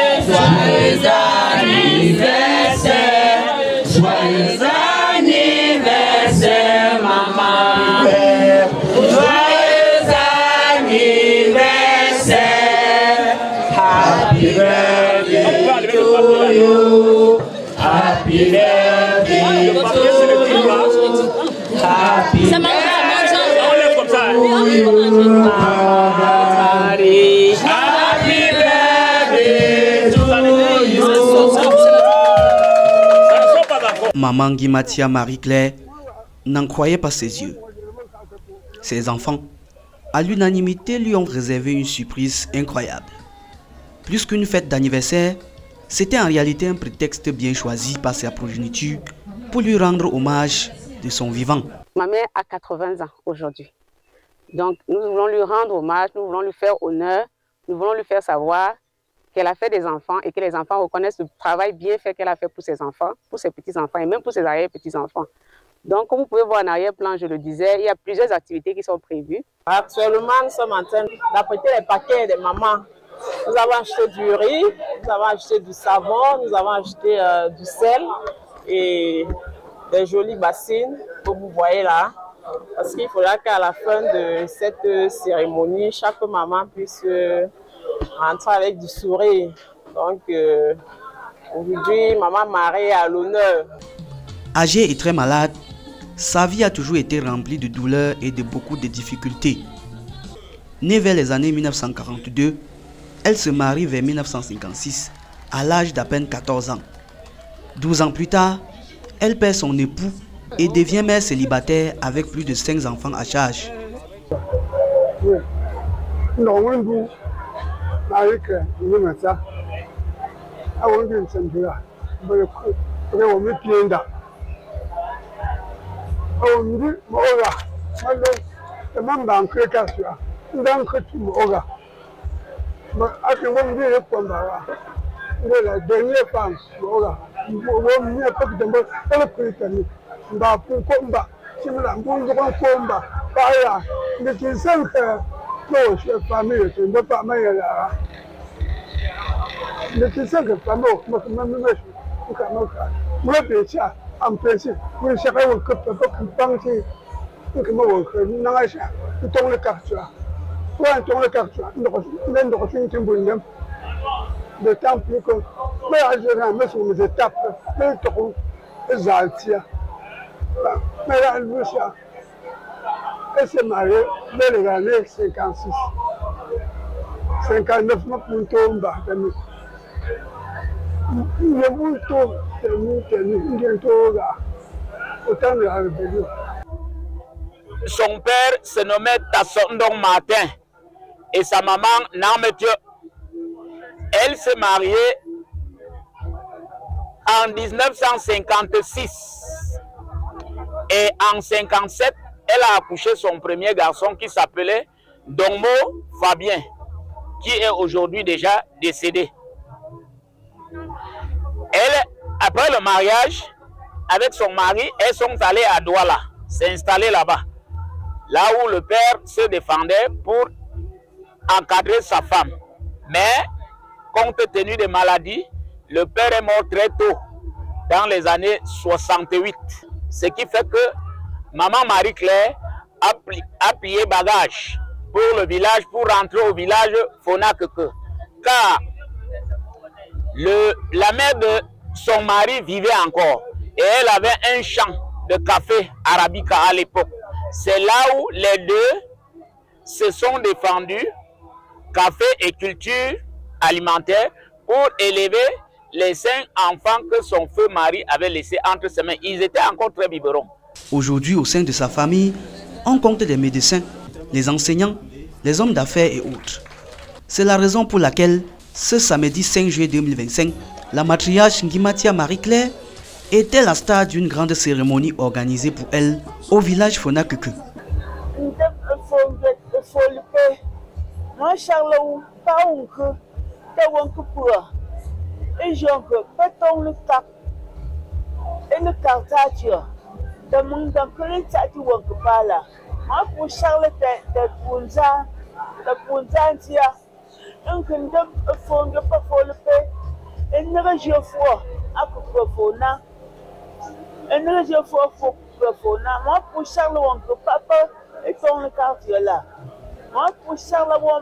Joyeux anniversaire, joyeux anniversaire, maman. Joyeux anniversaire, happy birthday to you, happy birthday to you, happy birthday to you, Marie. Happy birthday to you. Maman Nguimatia Marie-Claire n'en croyait pas ses yeux. Ses enfants, à l'unanimité, lui ont réservé une surprise incroyable. Plus qu'une fête d'anniversaire, c'était en réalité un prétexte bien choisi par sa progéniture pour lui rendre hommage de son vivant. Ma mère a 80 ans aujourd'hui. Donc nous voulons lui rendre hommage, nous voulons lui faire honneur, nous voulons lui faire savoir qu'elle a fait des enfants et que les enfants reconnaissent le travail bien fait qu'elle a fait pour ses enfants, pour ses petits-enfants et même pour ses arrière-petits-enfants. Donc, comme vous pouvez voir en arrière-plan, je le disais, il y a plusieurs activités qui sont prévues. Actuellement, nous sommes en train d'apprêter les paquets des mamans. Nous avons acheté du riz, nous avons acheté du savon, nous avons acheté du sel et des jolies bassines que vous voyez là. Parce qu'il faudra qu'à la fin de cette cérémonie, chaque maman puisse rentrer avec du sourire. Donc, aujourd'hui, maman Marie est à l'honneur. Âgée et très malade, sa vie a toujours été remplie de douleurs et de beaucoup de difficultés. Née vers les années 1942, elle se marie vers 1956, à l'âge d'à peine 14 ans. 12 ans plus tard, elle perd son époux et devient mère célibataire avec plus de 5 enfants à charge. D'autant plus que elle s'est mariée dans les années 56. 59 Son père se nommait Tassondong Martin et sa maman Narmetio. Elle s'est mariée en 1956 et en 1957, elle a accouché son premier garçon qui s'appelait Dongmo Fabien, qui est aujourd'hui déjà décédé. Elle, après le mariage, avec son mari, elles sont allées à Douala, s'installer là-bas, là où le père se défendait pour encadrer sa femme. Mais, compte tenu des maladies, le père est mort très tôt, dans les années 68. Ce qui fait que maman Marie-Claire a plié bagage pour le village, pour rentrer au village Fonakeke. Car la mère de son mari vivait encore et elle avait un champ de café arabica à l'époque. C'est là où les deux se sont défendus, café et culture alimentaire, pour élever les 5 enfants que son feu mari avait laissés entre ses mains. Ils étaient encore très biberons. Aujourd'hui, au sein de sa famille, on compte des médecins, les enseignants, les hommes d'affaires et autres. C'est la raison pour laquelle, ce samedi 5 juillet 2025, la matriarche Nguimatia Marie-Claire était la star d'une grande cérémonie organisée pour elle au village Fonakeke. un kingdom fond de pas faut le paix. Et ne région fort à profona. Et ne région fort profona. Moi pour Charles Wanko papa et ton le quartier là. Moi pour Charles bon.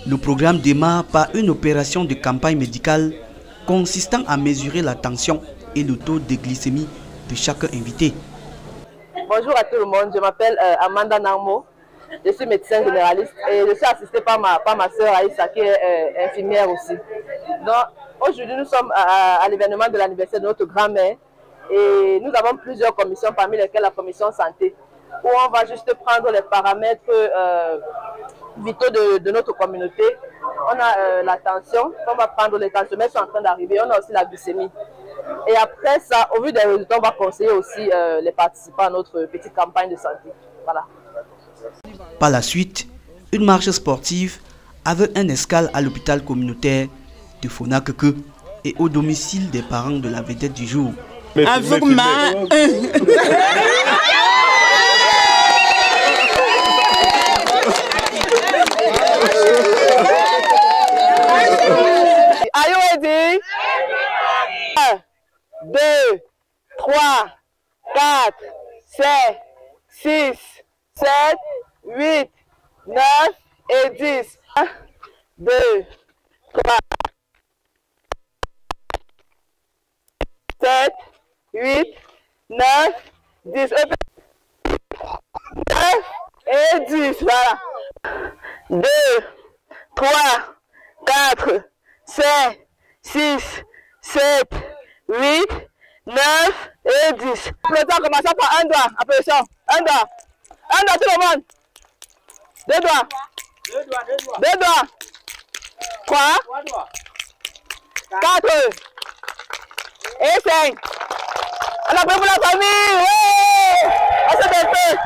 Le programme démarre par une opération de campagne médicale consistant à mesurer la tension et le taux de glycémie de chaque invité. Bonjour à tout le monde, je m'appelle Amanda Narmo, je suis médecin généraliste et je suis assistée par ma soeur Aïssa qui est infirmière aussi. Donc aujourd'hui nous sommes à l'événement de l'anniversaire de notre grand-mère et nous avons plusieurs commissions parmi lesquelles la commission santé où on va juste prendre les paramètres vitaux de notre communauté. On a la tension, on va prendre les tensiomètres qui sont en train d'arriver, on a aussi la glycémie. Et après ça, au vu des résultats, on va conseiller aussi les participants à notre petite campagne de santé. Voilà. Par la suite, une marche sportive avec un escale à l'hôpital communautaire de Fonakeke et au domicile des parents de la vedette du jour. Avec ma... Are you ready? 1, 2, 3, 4, 5, 6, 7, 8, 9 et 10. 1, 2, 3, 7, 8, 9, 10. 9 et 10. Voilà. 2, 3, 4, 5, 6, 7, 8, 9 et 10. Le temps commençant par un doigt. Appellation. Un doigt. Un doigt tout le monde. 2 doigts. 2 doigts. 3 doigts. 4 et 5. On a pris pour la famille. Oui. On s'est fait.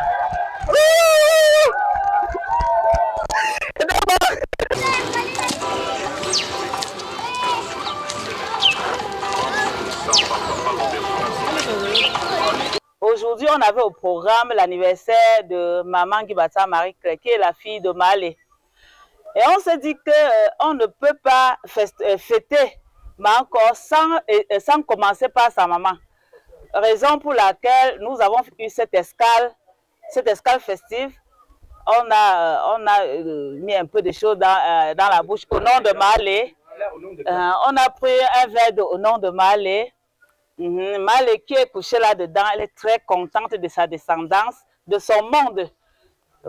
Aujourd'hui, on avait au programme l'anniversaire de maman Gibata Marie-Claire, qui est la fille de Malé. Et on s'est dit qu'on ne peut pas fêter, mais encore sans commencer par sa maman. Raison pour laquelle nous avons eu cette escale festive. On a mis un peu de choses dans la bouche au nom de Malé. On a pris un verre au nom de Malé. Malé qui est couchée là-dedans, elle est très contente de sa descendance, de son monde.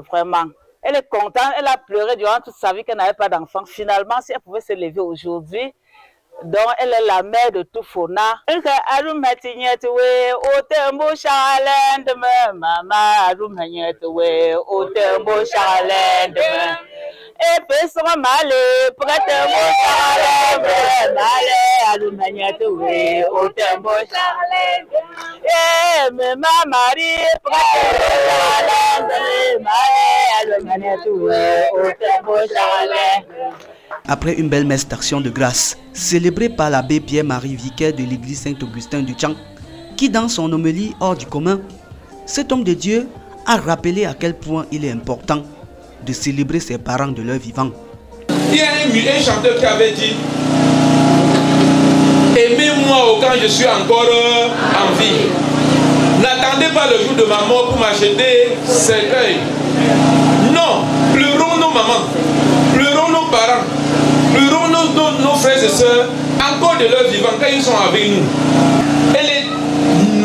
Vraiment. Elle est contente, elle a pleuré durant toute sa vie qu'elle n'avait pas d'enfant. Finalement, si elle pouvait se lever aujourd'hui, donc elle est la mère de tout Fona. Et puis son malé, prête mon charlène, malé, alumagnatou, au tembo charlène. Et ma Marie, prête mon charlène, malé, alumagnatou, au tembo charlène. Après une belle messe d'action de grâce, célébrée par l'abbé Pierre-Marie Vicaire de l'église Saint-Augustin du Tchang, qui dans son homélie hors du commun, cet homme de Dieu a rappelé à quel point il est important de célébrer ses parents de leur vivant. Il y a un chanteur qui avait dit: aimez-moi quand je suis encore en vie. N'attendez pas le jour de ma mort pour m'acheter cercueil. Non, pleurons nos mamans, pleurons nos parents, pleurons nos frères et sœurs encore de leur vivant quand ils sont avec nous. Elle est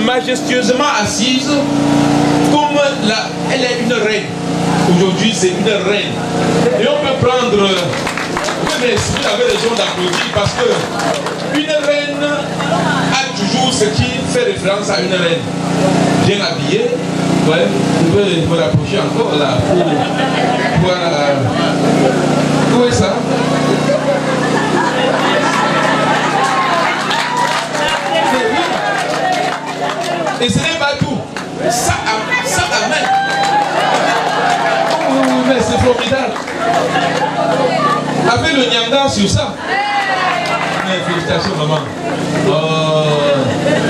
majestueusement assise comme elle est une reine. Aujourd'hui, c'est une reine. Et on peut prendre... Oui, mais si vous avez raison d'applaudir, parce que une reine a toujours ce qui fait référence à une reine. Bien habillée. Ouais, vous pouvez me rapprocher encore là. Voilà. Où est ça? Et ce n'est pas tout. Ça amène. Mais c'est formidable. Avec le nyanga sur ça. Mais félicitations maman.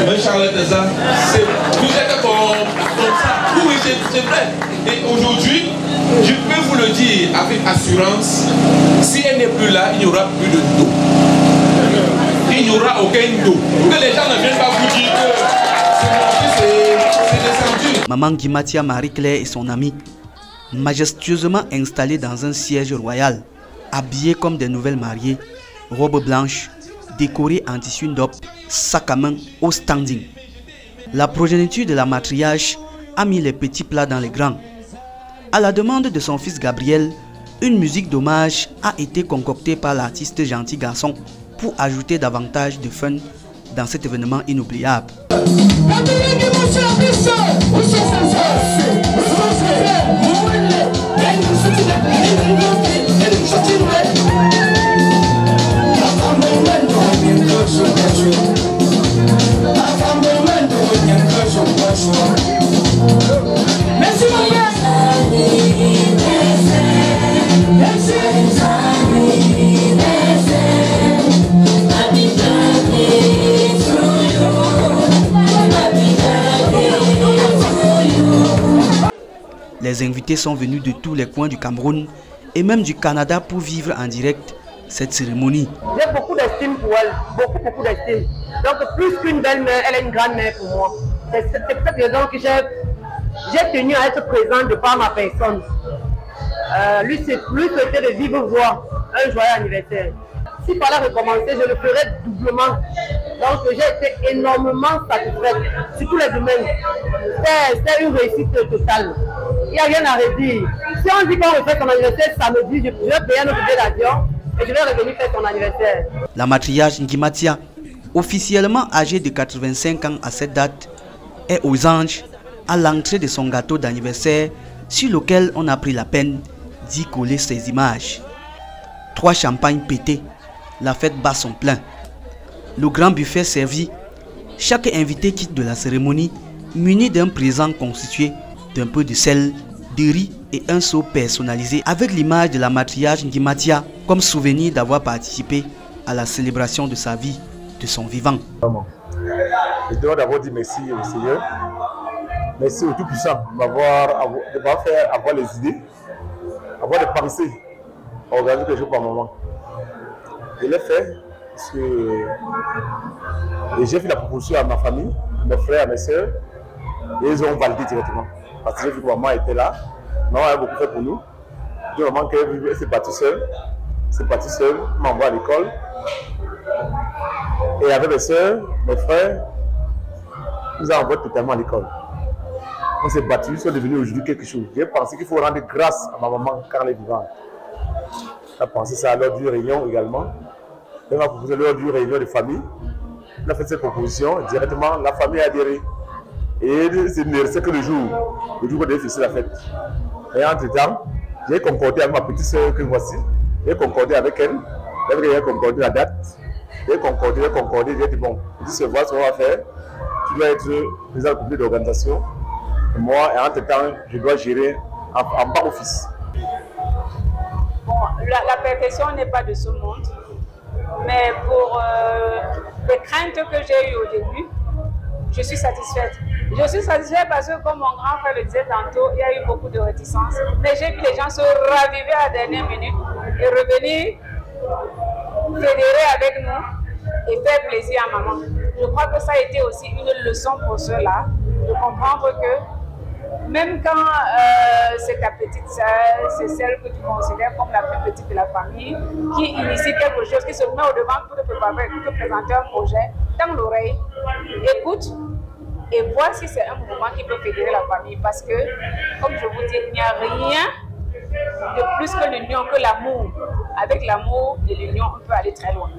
Mais Charlotte ça, vous êtes comme ça. Oui, c'est vrai. Et aujourd'hui, Je peux vous le dire avec assurance, si elle n'est plus là, il n'y aura plus de dos. Il n'y aura aucun dos. Que les gens ne viennent pas vous dire que c'est descendu. Maman Ngimatia Marie-Claire et son amie, majestueusement installés dans un siège royal, habillés comme des nouvelles mariées, robes blanches, décorées en tissu ndop, sac à main au standing. La progéniture de la matriarche a mis les petits plats dans les grands. À la demande de son fils Gabriel, une musique d'hommage a été concoctée par l'artiste Gentil Garçon pour ajouter davantage de fun dans cet événement inoubliable. Les invités sont venus de tous les coins du Cameroun et même du Canada pour vivre en direct cette cérémonie. J'ai beaucoup d'estime pour elle, beaucoup d'estime. Donc plus qu'une belle-mère, elle est une grande-mère pour moi. C'est pour cette raison que j'ai tenu à être présente de par ma personne. Lui souhaitait de vivre voir un joyeux anniversaire. S'il fallait recommencer, je le ferais doublement. Donc j'ai été énormément satisfaite sur tous les domaines. C'est une réussite totale. Il n'y a rien à redire. Si on dit qu'on refait son anniversaire samedi, je vais payer notre billet d'avion et je vais revenir faire son anniversaire. La matriarche Ngimatia, officiellement âgée de 85 ans à cette date, est aux anges à l'entrée de son gâteau d'anniversaire sur lequel on a pris la peine d'y coller ses images. 3 champagnes pétés, la fête bat son plein. Le grand buffet servi, chaque invité quitte de la cérémonie muni d'un présent constitué d'un peu de sel, de riz et un seau personnalisé avec l'image de la matriarche Ngimatia comme souvenir d'avoir participé à la célébration de sa vie, de son vivant. Je dois d'abord dire merci au Seigneur, merci au Tout-Puissant de m'avoir fait avoir les idées, avoir des pensées, organiser quelque chose par moment. Je l'ai fait parce que j'ai fait la proposition à ma famille, à mes frères, à mes soeurs, et ils ont validé directement. Parce que j'ai vu que maman était là, maman a beaucoup fait pour nous. J'ai vraiment qu'elle s'est partie seule, m'envoie à l'école. Et avec mes soeurs, mes frères, nous avons envoyé totalement à l'école. On s'est battus, ils sont devenus aujourd'hui quelque chose. J'ai pensé qu'il faut rendre grâce à ma maman quand elle est vivante. J'ai pensé ça lors d'une réunion également. Elle m'a proposé lors d'une réunion de famille. On a fait cette proposition, directement la famille a adhéré. Et c'est que le jour où on devait fixer la fête. Et entre-temps, j'ai concordé avec ma petite soeur que voici. J'ai concordé avec elle. J'ai concordé la date. J'ai concordé, j'ai dit bon, je dis voilà ce qu'on va faire. Tu dois être président du comité d'organisation. Et moi, et entre-temps, je dois gérer en bas office. Bon, la perfection n'est pas de ce monde. Mais pour les craintes que j'ai eues au début, je suis satisfaite. Je suis satisfaite parce que, comme mon grand frère le disait tantôt, il y a eu beaucoup de réticences. Mais j'ai vu les gens se raviver à la dernière minute et revenir fédérer avec nous et faire plaisir à maman. Je crois que ça a été aussi une leçon pour ceux-là, de comprendre que même quand c'est ta petite soeur, c'est celle que tu considères comme la plus petite de la famille, qui initie quelque chose, qui se met au devant pour te préparer, pour te présenter un projet, tends l'oreille, écoute et vois si c'est un mouvement qui peut fédérer la famille. Parce que, comme je vous dis, il n'y a rien de plus que l'union, que l'amour. Avec l'amour et l'union, on peut aller très loin.